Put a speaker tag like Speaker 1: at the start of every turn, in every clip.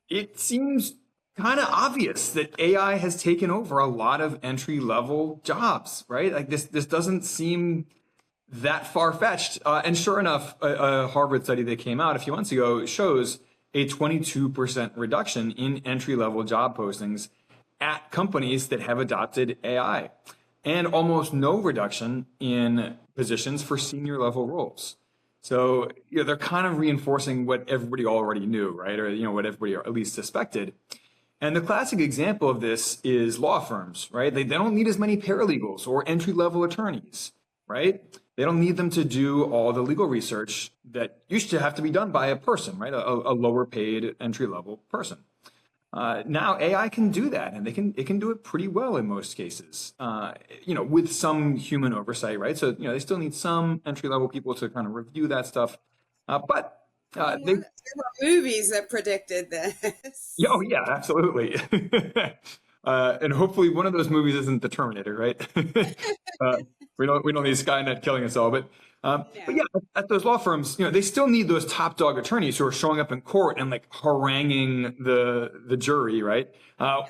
Speaker 1: It seems kind of obvious that AI has taken over a lot of entry level jobs, right? Like this doesn't seem that far-fetched. And sure enough, a Harvard study that came out a few months ago shows a 22% reduction in entry-level job postings at companies that have adopted AI, and almost no reduction in positions for senior level roles. So, they're kind of reinforcing what everybody already knew, right? Or, what everybody at least suspected. And the classic example of this is law firms, right? They don't need as many paralegals or entry level attorneys, right? They don't need them to do all the legal research that used to have to be done by a person, right? A lower paid entry level person. Now AI can do that, and it can do it pretty well in most cases. With some human oversight, right? So they still need some entry level people to kind of review that stuff. But they,
Speaker 2: There were movies that predicted
Speaker 1: yeah, oh
Speaker 2: this.
Speaker 1: yeah, absolutely. And hopefully one of those movies isn't The Terminator, right? uh, we don't need Skynet killing us all, but
Speaker 2: No.
Speaker 1: yeah, at those law firms, they still need those top dog attorneys who are showing up in court and like haranguing the jury, right?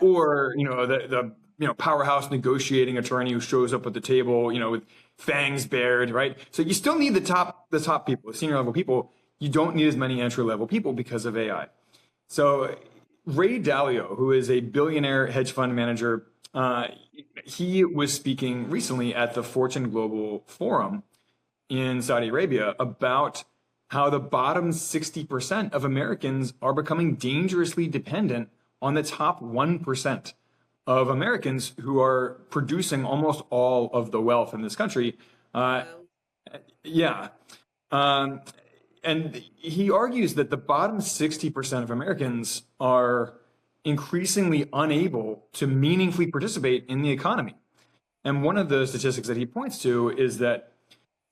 Speaker 1: Or the powerhouse negotiating attorney who shows up at the table, with fangs bared, right? So you still need the top people, the senior level people. You don't need as many entry level people because of AI. So Ray Dalio, who is a billionaire hedge fund manager, he was speaking recently at the Fortune Global Forum in Saudi Arabia about how the bottom 60% of Americans are becoming dangerously dependent on the top 1% of Americans who are producing almost all of the wealth in this country. Uh,
Speaker 2: Wow.
Speaker 1: yeah. Um, and he argues that the bottom 60% of Americans are increasingly unable to meaningfully participate in the economy. And one of the statistics that he points to is that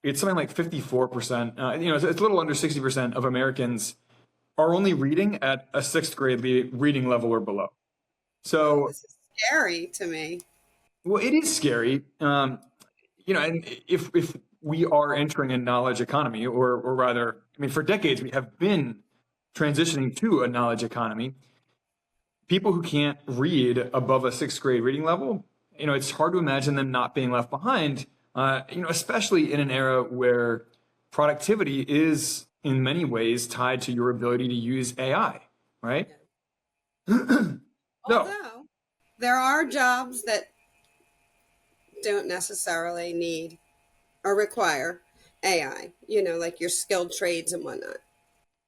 Speaker 1: it's something like 54%, it's a little under 60% of Americans are only reading at a sixth grade reading level or below.
Speaker 2: Oh,
Speaker 1: So,
Speaker 2: this is scary to me.
Speaker 1: well, it is scary. And if we are entering a knowledge economy, or rather, I mean, for decades we have been transitioning to a knowledge economy. People who can't read above a sixth grade reading level, it's hard to imagine them not being left behind. Especially in an era where productivity is in many ways tied to your ability to use AI, right?
Speaker 2: Yeah.
Speaker 1: So,
Speaker 2: Although there are jobs that don't necessarily need or require AI, like your skilled trades and whatnot.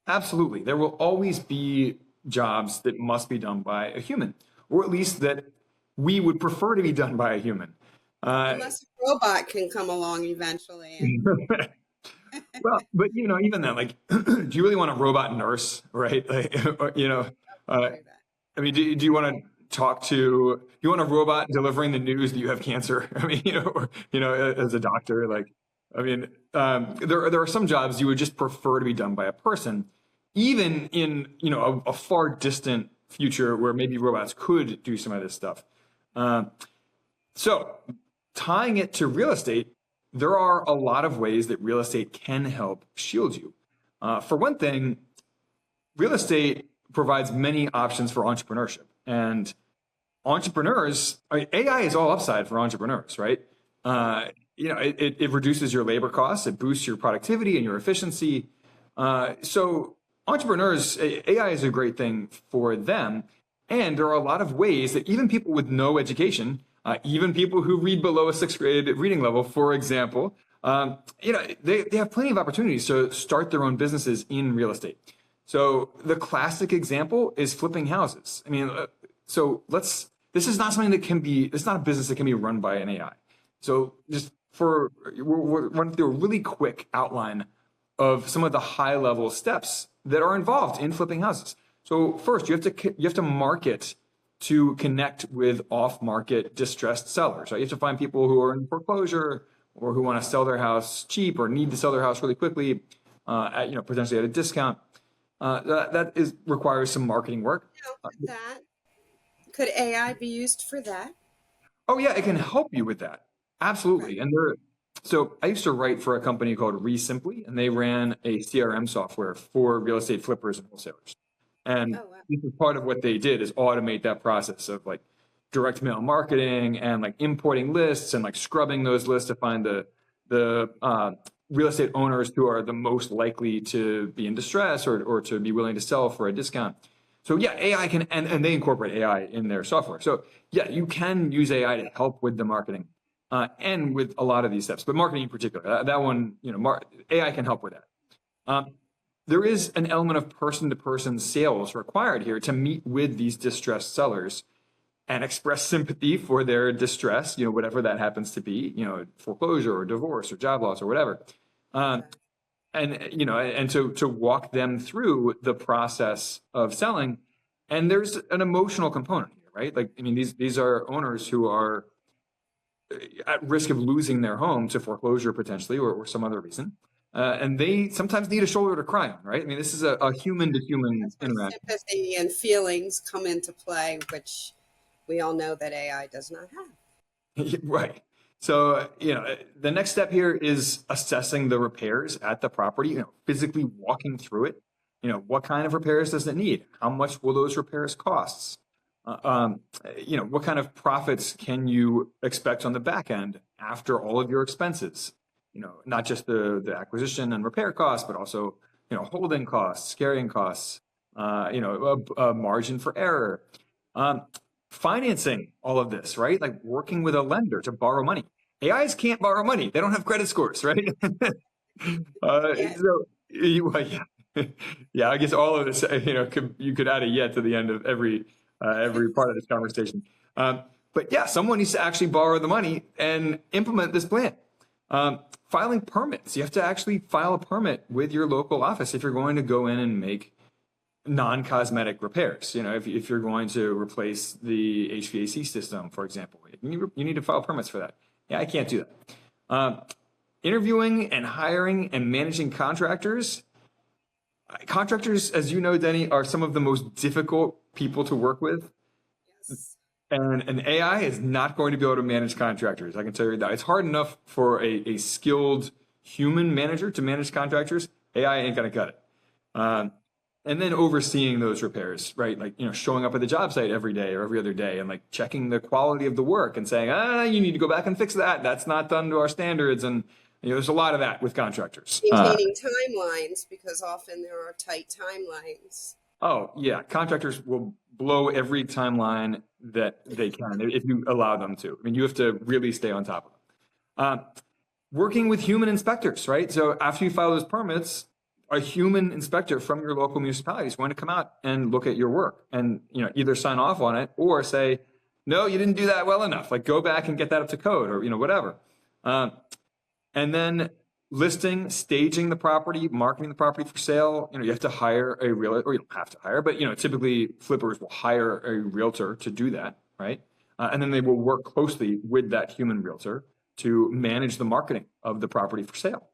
Speaker 1: absolutely, there will always be jobs that must be done by a human, or at least that we would prefer to be done by a human. Uh,
Speaker 2: Unless a robot can come along eventually and
Speaker 1: well, but even then, like, do you really want a robot nurse, right? Like, uh,
Speaker 2: do that.
Speaker 1: I mean, do you want to do you want a robot delivering the news that you have cancer? I mean, as a doctor, like, I mean, there are some jobs you would just prefer to be done by a person, even in, a far distant future where maybe robots could do some of this stuff. Uh, so tying it to real estate, there are a lot of ways that real estate can help shield you. For one thing, real estate provides many options for entrepreneurship. And entrepreneurs, AI is all upside for entrepreneurs, right? It reduces your labor costs, it boosts your productivity and your efficiency. So entrepreneurs, AI is a great thing for them. And there are a lot of ways that even people with no education, even people who read below a sixth grade reading level, for example, they have plenty of opportunities to start their own businesses in real estate. So the classic example is flipping houses. I mean, this is not something that can be, it's not a business that can be run by an AI. So we'll run through a really quick outline of some of the high level steps that are involved in flipping houses. So first, you have to market to connect with off-market distressed sellers. Right? You have to find people who are in foreclosure or who want to sell their house cheap or need to sell their house really quickly, potentially at a discount. Requires some marketing work.
Speaker 2: That could AI be used for that?
Speaker 1: Oh yeah, it can help you with that.
Speaker 2: Okay.
Speaker 1: Absolutely. So I used to write for a company called Simply, and they ran a CRM software for real estate flippers and wholesalers. And
Speaker 2: Oh, wow.
Speaker 1: this is part of what they did, is automate that process of like direct mail marketing and like importing lists and like scrubbing those lists to find the real estate owners who are the most likely to be in distress or to be willing to sell for a discount. So yeah, AI can, and they incorporate AI in their software. So yeah, you can use AI to help with the marketing and with a lot of these steps, but marketing in particular, that one, AI can help with that. There is an element of person-to-person sales required here to meet with these distressed sellers and express sympathy for their distress, whatever that happens to be, foreclosure or divorce or job loss or whatever. And to walk them through the process of selling. And there's an emotional component here, right? Like, I mean, these are owners who are at risk of losing their home to foreclosure potentially or some other reason. And they sometimes need a shoulder to cry on, right? I mean, this is a human to human
Speaker 2: That's where
Speaker 1: interaction.
Speaker 2: sympathy and feelings come into play, which we all know that AI does not have.
Speaker 1: Right. So, the next step here is assessing the repairs at the property, physically walking through it. What kind of repairs does it need? How much will those repairs cost? What kind of profits can you expect on the back end after all of your expenses? Not just the acquisition and repair costs, but also, holding costs, carrying costs, a margin for error. Financing all of this, right? Like working with a lender to borrow money. AIs can't borrow money. They don't have credit scores, right?
Speaker 2: Yeah.
Speaker 1: Well, yeah. Yeah, I guess all of this, you could add a yet to the end of every part of this conversation. But yeah, someone needs to actually borrow the money and implement this plan. Filing permits. You have to actually file a permit with your local office if you're going to go in and make non-cosmetic repairs. If you're going to replace the HVAC system, for example, you need to file permits for that. Yeah, I can't do that. Interviewing and hiring and managing contractors. Contractors, as you know, Denny, are some of the most difficult people to work with.
Speaker 2: Yes.
Speaker 1: And an AI is not going to be able to manage contractors. I can tell you that. It's hard enough for a skilled human manager to manage contractors. AI ain't going to cut it. And then overseeing those repairs, right? Like, showing up at the job site every day or every other day and like checking the quality of the work and saying, you need to go back and fix that. That's not done to our standards. And, there's a lot of that with contractors.
Speaker 2: Maintaining timelines, because often there are tight timelines.
Speaker 1: Oh, yeah. Contractors will blow every timeline that they can if you allow them to. I mean, you have to really stay on top of them. Working with human inspectors, right? So after you file those permits, a human inspector from your local municipality is going to come out and look at your work and, either sign off on it or say, no, you didn't do that well enough. Like, go back and get that up to code or, whatever. And then listing, staging the property, marketing the property for sale. You have to hire a realtor, or you don't have to hire, but, typically flippers will hire a realtor to do that, right? And then they will work closely with that human realtor to manage the marketing of the property for sale.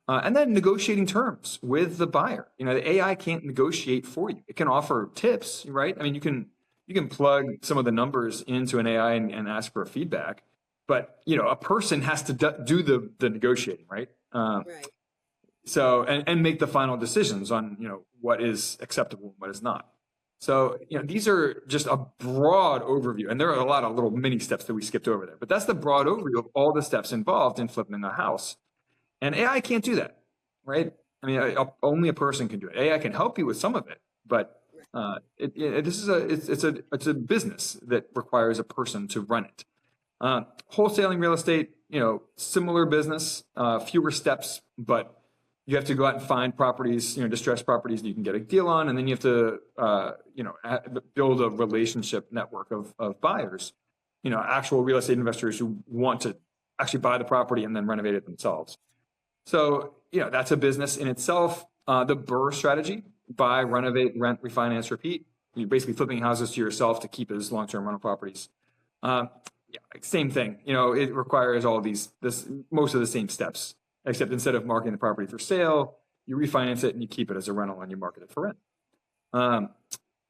Speaker 1: And then negotiating terms with the buyer. The AI can't negotiate for you. It can offer tips, right? I mean, you can plug some of the numbers into an AI and ask for feedback, but a person has to do the negotiating, right?
Speaker 2: Right.
Speaker 1: So and make the final decisions on what is acceptable and what is not. So these are just a broad overview, and there are a lot of little mini steps that we skipped over there. But that's the broad overview of all the steps involved in flipping a house. And AI can't do that, right? I mean, only a person can do it. AI can help you with some of it, but it's a business that requires a person to run it. Wholesaling real estate, similar business, fewer steps, but you have to go out and find properties, distressed properties that you can get a deal on, and then you have to, build a relationship network of buyers, actual real estate investors who want to actually buy the property and then renovate it themselves. So, that's a business in itself. The BRRRR strategy: buy, renovate, rent, refinance, repeat. You're basically flipping houses to yourself to keep as long-term rental properties. Same thing. It requires most of the same steps, except instead of marketing the property for sale, you refinance it and you keep it as a rental and you market it for rent.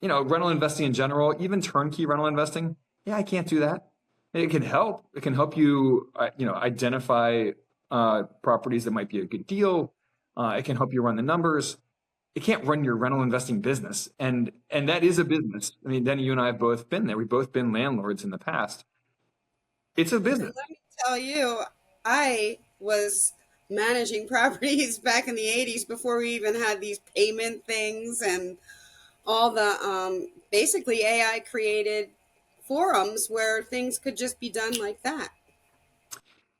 Speaker 1: Rental investing in general, even turnkey rental investing. Yeah, I can't do that. It can help. It can help you, identify properties that might be a good deal. It can help you run the numbers. it can't run your rental investing business. And that is a business. I mean, Denny, you and I have both been there. We've both been landlords in the past. It's a
Speaker 2: And
Speaker 1: business.
Speaker 2: let me tell you, I was managing properties back in the 80s before we even had these payment things and all the basically AI created forums where things could just be done like that.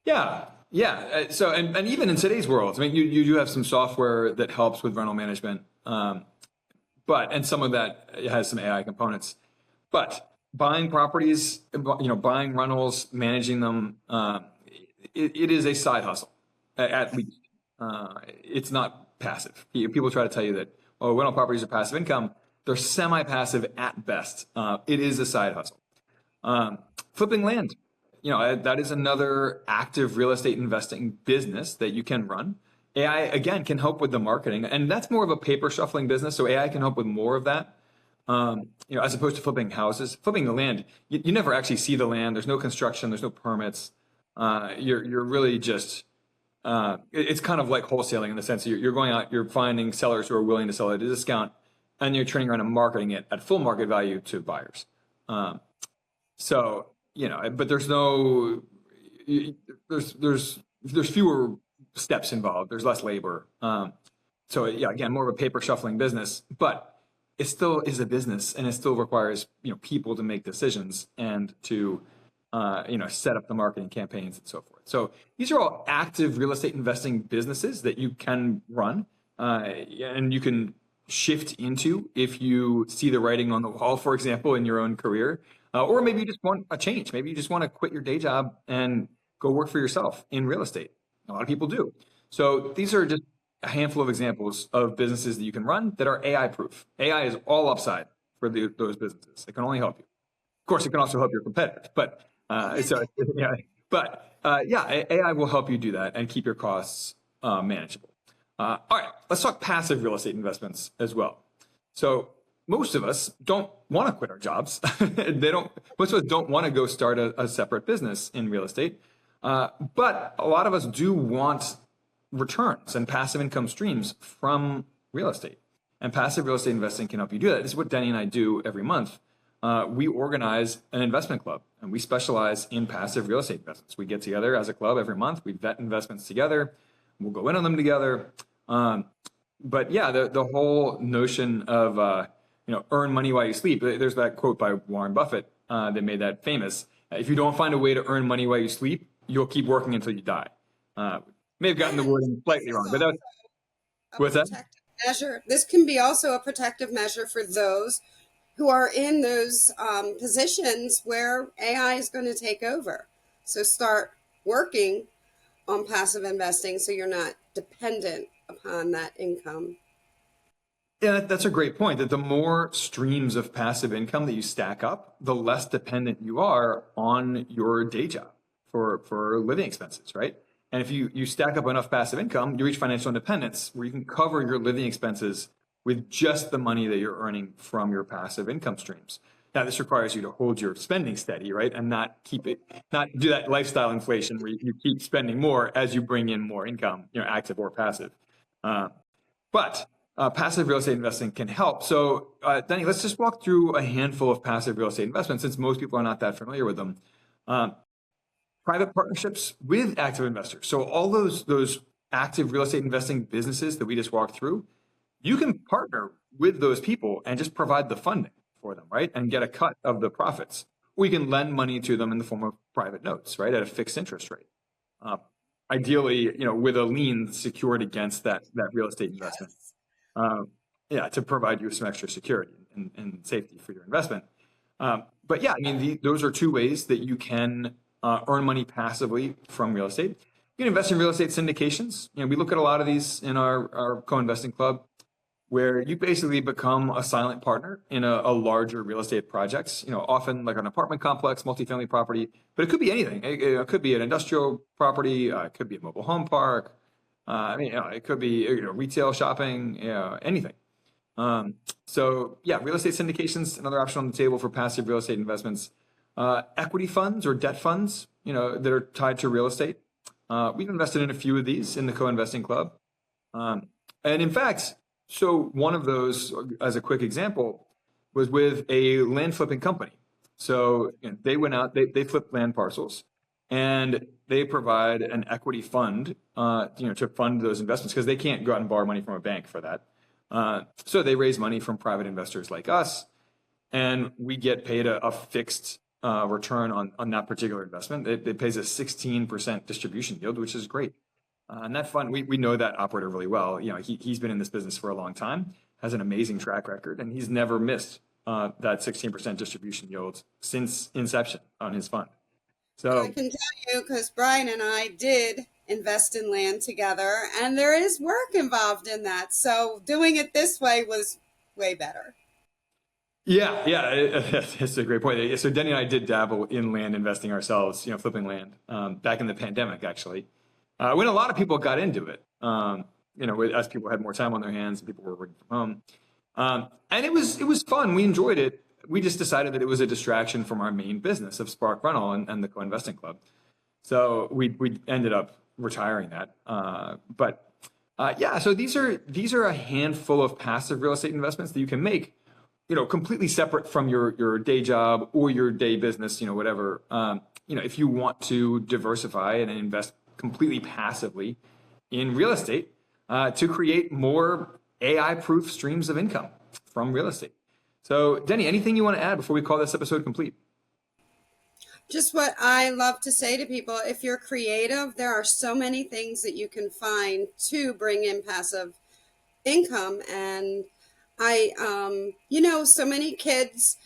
Speaker 1: Yeah, yeah. So, and even in today's world, I mean, you do have some software that helps with rental management, and some of that has some AI components. But buying properties, buying rentals, managing them, it is a side hustle, at least. It's not passive. People try to tell you that, oh, rental properties are passive income. They're semi-passive at best. It is a side hustle. Flipping land, that is another active real estate investing business that you can run. AI, again, can help with the marketing, and that's more of a paper shuffling business. So AI can help with more of that. As opposed to flipping houses. Flipping the land, you never actually see the land. There's no construction. There's no permits. You're really just, it's kind of like wholesaling in the sense that you're going out, you're finding sellers who are willing to sell at a discount, and you're turning around and marketing it at full market value to buyers. But there's no, there's fewer steps involved. There's less labor. Again, more of a paper shuffling business, but it still is a business, and it still requires people to make decisions and to set up the marketing campaigns and so forth. So these are all active real estate investing businesses that you can run, and you can shift into if you see the writing on the wall, for example, in your own career, or maybe you just want a change. Maybe you just want to quit your day job and go work for yourself in real estate. A lot of people do. So these are just a handful of examples of businesses that you can run that are AI proof. AI is all upside for those businesses. It can only help you. Of course, it can also help your competitors, but AI will help you do that and keep your costs manageable. All right, let's talk passive real estate investments as well. So most of us don't want to quit our jobs. Most of us don't want to go start a separate business in real estate. But a lot of us do want returns and passive income streams from real estate. And passive real estate investing can help you do that. This is what Denny and I do every month. We organize an investment club, and we specialize in passive real estate investments. We get together as a club every month. We vet investments together. We'll go in on them together. The whole notion of earn money while you sleep. There's that quote by Warren Buffett that made that famous. If you don't find a way to earn money while you sleep, you'll keep working until you die. May have gotten the wording slightly wrong, but what's that?
Speaker 2: Measure. This can be also a protective measure for those who are in those positions where AI is going to take over. So start working on passive investing so you're not dependent upon that income.
Speaker 1: Yeah, that's a great point, that the more streams of passive income that you stack up, the less dependent you are on your day job for living expenses, right? And if you stack up enough passive income, you reach financial independence where you can cover your living expenses with just the money that you're earning from your passive income streams. Now, this requires you to hold your spending steady, right? And not do that lifestyle inflation where you keep spending more as you bring in more income, active or passive. But passive real estate investing can help. So, Denny, let's just walk through a handful of passive real estate investments since most people are not that familiar with them. Private partnerships with active investors. So all those active real estate investing businesses that we just walked through, you can partner with those people and just provide the funding for them, right? And get a cut of the profits. Or you can lend money to them in the form of private notes, right? At a fixed interest rate. Ideally, with a lien secured against that real estate investment. To provide you some extra security and safety for your investment. Those are two ways that you can earn money passively from real estate. You can invest in real estate syndications. We look at a lot of these in our co-investing club, where you basically become a silent partner in a larger real estate projects, often like an apartment complex, multifamily property, but it could be anything. It could be an industrial property, it could be a mobile home park. It could be retail shopping, anything. Real estate syndications, another option on the table for passive real estate investments. Equity funds or debt funds, that are tied to real estate. We've invested in a few of these in the co-investing club. And in fact, So one of those, as a quick example, was with a land flipping company. So they went out, they flipped land parcels, and they provide an equity fund, to fund those investments because they can't go out and borrow money from a bank for that. So they raise money from private investors like us, and we get paid a fixed return on that particular investment. It pays a 16% distribution yield, which is great. And that fund, we know that operator really well. He's been in this business for a long time, has an amazing track record, and he's never missed that 16% distribution yield since inception on his fund.
Speaker 2: And I
Speaker 1: So
Speaker 2: can tell you, because Brian and I did invest in land together, and there is work involved in that. So doing it this way was way better.
Speaker 1: yeah, it's a great point. So Denny and I did dabble in land investing ourselves, flipping land back in the pandemic, actually, when a lot of people got into it. As people had more time on their hands and people were working from home. And it was fun. We enjoyed it. We just decided that it was a distraction from our main business of Spark Rental and the co-investing club. So we ended up retiring that. So these are a handful of passive real estate investments that you can make, completely separate from your day job or your day business, whatever. If you want to diversify and invest completely passively in real estate to create more AI-proof streams of income from real estate. So, Denny, anything you want to add before we call this episode complete?
Speaker 2: Just what I love to say to people, if you're creative, there are so many things that you can find to bring in passive income. And so many kids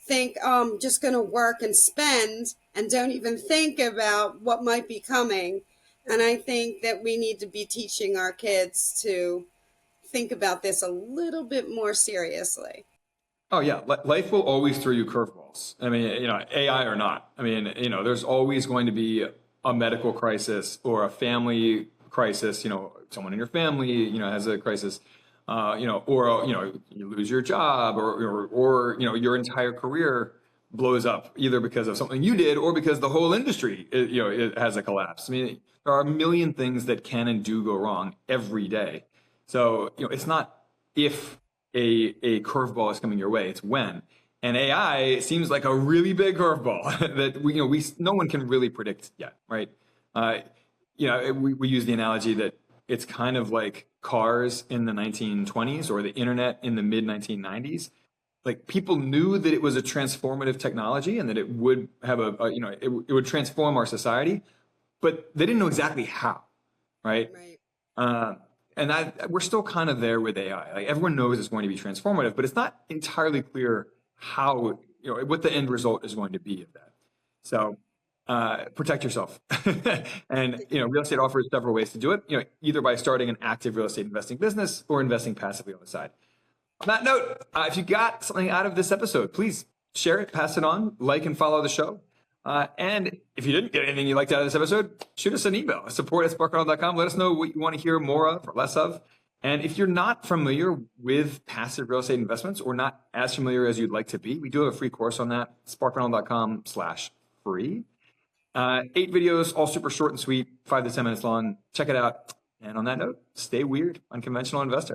Speaker 2: think, oh, I'm just going to work and spend and don't even think about what might be coming. And I think that we need to be teaching our kids to think about this a little bit more seriously.
Speaker 1: Oh yeah, life will always throw you curveballs. I mean, AI or not. I mean, there's always going to be a medical crisis or a family crisis. Someone in your family, has a crisis. You lose your job, or your entire career blows up either because of something you did or because the whole industry, it has a collapse. I mean, there are a million things that can and do go wrong every day. So, it's not if a curveball is coming your way, it's when. And AI seems like a really big curveball that no one can really predict yet, right? We use the analogy that it's kind of like cars in the 1920s or the internet in the mid 1990s. Like, people knew that it was a transformative technology and that it would have it would transform our society, but they didn't know exactly how, right?
Speaker 2: Right.
Speaker 1: And we're still kind of there with AI. Like, everyone knows it's going to be transformative, but it's not entirely clear how, what the end result is going to be of that. So protect yourself. And, real estate offers several ways to do it, either by starting an active real estate investing business or investing passively on the side. On that note, if you got something out of this episode, please share it, pass it on, like and follow the show. And if you didn't get anything you liked out of this episode, shoot us an email, support@sparkrental.com. Let us know what you want to hear more of or less of. And if you're not familiar with passive real estate investments or not as familiar as you'd like to be, we do have a free course on that, sparkrental.com/free. 8 videos, all super short and sweet, 5 to 10 minutes long. Check it out. And on that note, stay weird, unconventional investor.